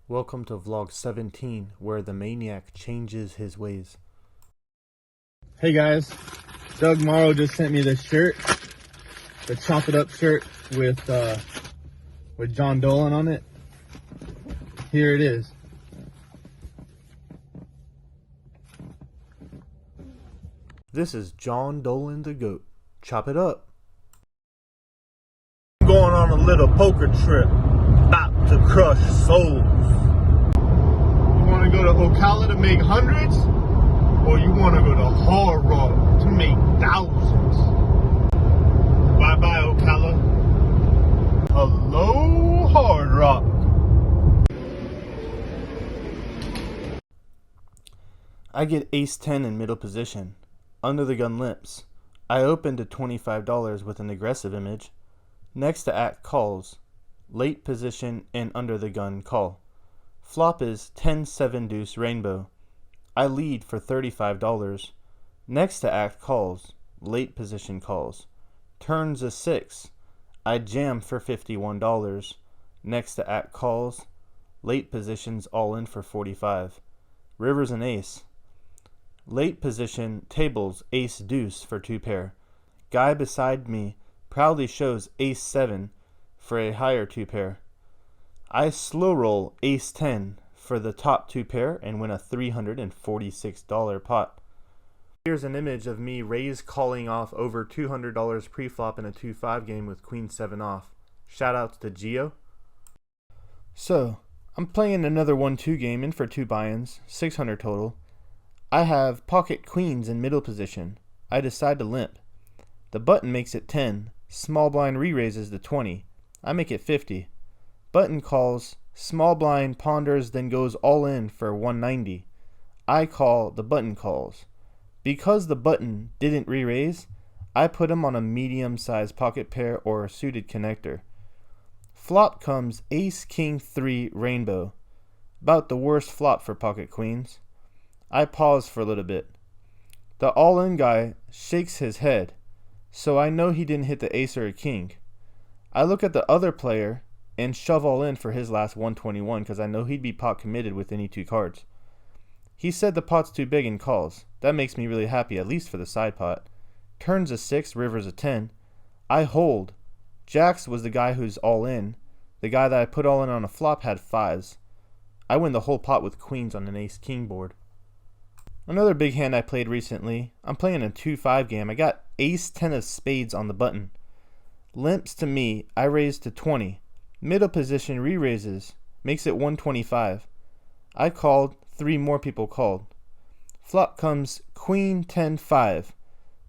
Welcome to vlog 17, where the Maniac changes his ways. Hey guys, Doug Morrow just sent me this shirt, the Chop It Up shirt with John Dolan on it. Here it is. This is John Dolan the GOAT. Chop it up. Going on a little poker trip, about to crush souls. You want to go to Ocala to make hundreds, or you want to go to Hard Rock to make thousands? Bye bye Ocala. Hello Hard Rock. I get ace-10 in middle position. Under the gun limps. I open to $25 with an aggressive image. Next to act calls. Late position and under the gun call. Flop is 10-7 deuce rainbow. I lead for $35. Next to act calls. Late position calls. Turns a 6. I jam for $51. Next to act calls. Late positions all in for $45. River's an ace. Late position tables ace deuce for 2 pair. Guy beside me proudly shows ace 7 for a higher 2 pair. I slow roll ace 10 for the top 2 pair and win a $346 pot. Here's an image of me raise calling off over $200 pre-flop in a 2-5 game with queen 7 off. Shoutouts to Gio. So, I'm playing another 1-2 game in for 2 buy-ins, 600 total. I have pocket queens in middle position. I decide to limp. The button makes it 10. Small blind re-raises to 20. I make it 50. Button calls. Small blind ponders, then goes all in for 190. I call. The button calls. Because the button didn't re-raise, I put him on a medium-sized pocket pair or a suited connector. Flop comes ace king 3 rainbow. About the worst flop for pocket queens. I pause for a little bit. The all-in guy shakes his head, so I know he didn't hit the ace or a king. I look at the other player and shove all in for his last 121 because I know he'd be pot committed with any 2 cards. He said the pot's too big and calls. That makes me really happy, at least for the side pot. Turns a 6, river's a 10. I hold. Jacks was the guy who's all in. The guy that I put all in on a flop had 5s. I win the whole pot with queens on an ace-king board. Another big hand I played recently, I'm playing a 2-5 game. I got ace-10 of spades on the button. Limps to me, I raise to 20. Middle position re-raises, makes it 125. I called, 3 more people called. Flop comes queen 10-5.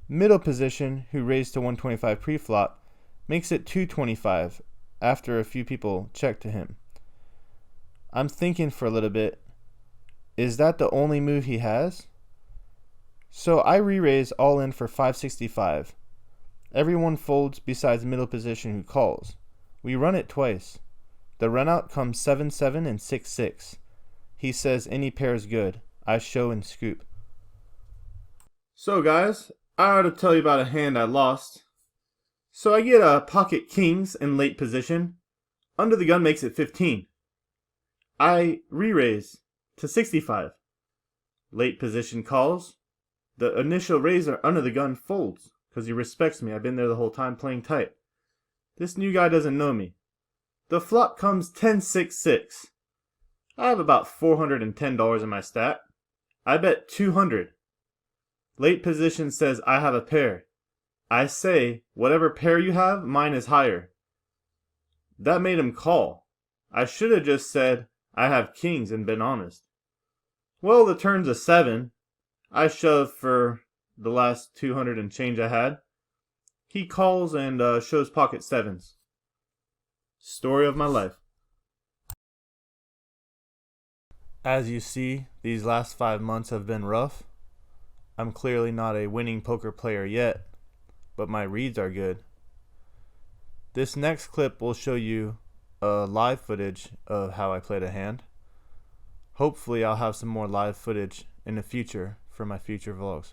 Middle position, who raised to 125 pre-flop, makes it 225 after a few people check to him. I'm thinking for a little bit. Is that the only move he has? So I re-raise all in for 565. Everyone folds besides middle position who calls. We run it twice. The runout comes 7-7 and 6-6. He says any pair is good. I show and scoop. So guys, I ought to tell you about a hand I lost. So I get a pocket kings in late position. Under the gun makes it 15. I re-raise to 65. Late position calls. The initial raiser under the gun folds because he respects me. I've been there the whole time playing tight. This new guy doesn't know me. The flop comes 10-6-6. I have about $410 in my stack. I bet 200. Late position says I have a pair. I say, whatever pair you have, mine is higher. That made him call. I should have just said, I have kings and been honest. Well, the turn's a 7. I shove for the last 200 and change I had. He calls and shows pocket 7s. Story of my life. As you see, these last 5 months have been rough. I'm clearly not a winning poker player yet, but my reads are good. This next clip will show you live footage of how I played a hand. Hopefully I'll have some more live footage in the future for my future vlogs.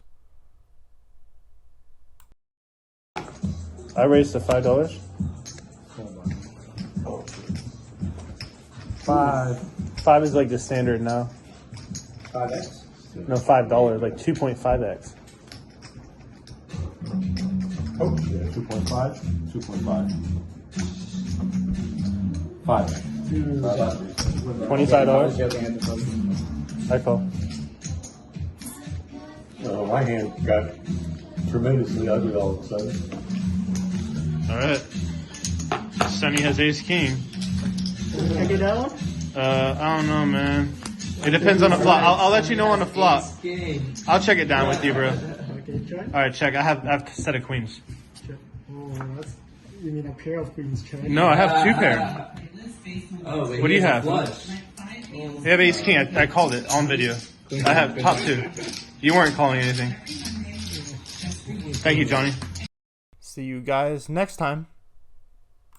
I raised to $5. 5. 5 is like the standard now. 5x? No, $5, like 2.5x. Oh, yeah, 2.5? 2.5. 5. $25. I call. My hand got tremendously ugly all of a sudden. All right. Sonny has ace king. Can I get that one? I don't know, man. It depends on the flop. I'll let you know on the flop. I'll check it down with you, bro. Okay, try. All right, check. I have a set of queens. Check. Oh, that's, you mean a pair of queens, check? No, I have 2 pair. Oh, wait, What do you have? flush. You have ace king. I called it on video. I have top 2. You weren't calling anything. Thank you, Johnny. See you guys next time.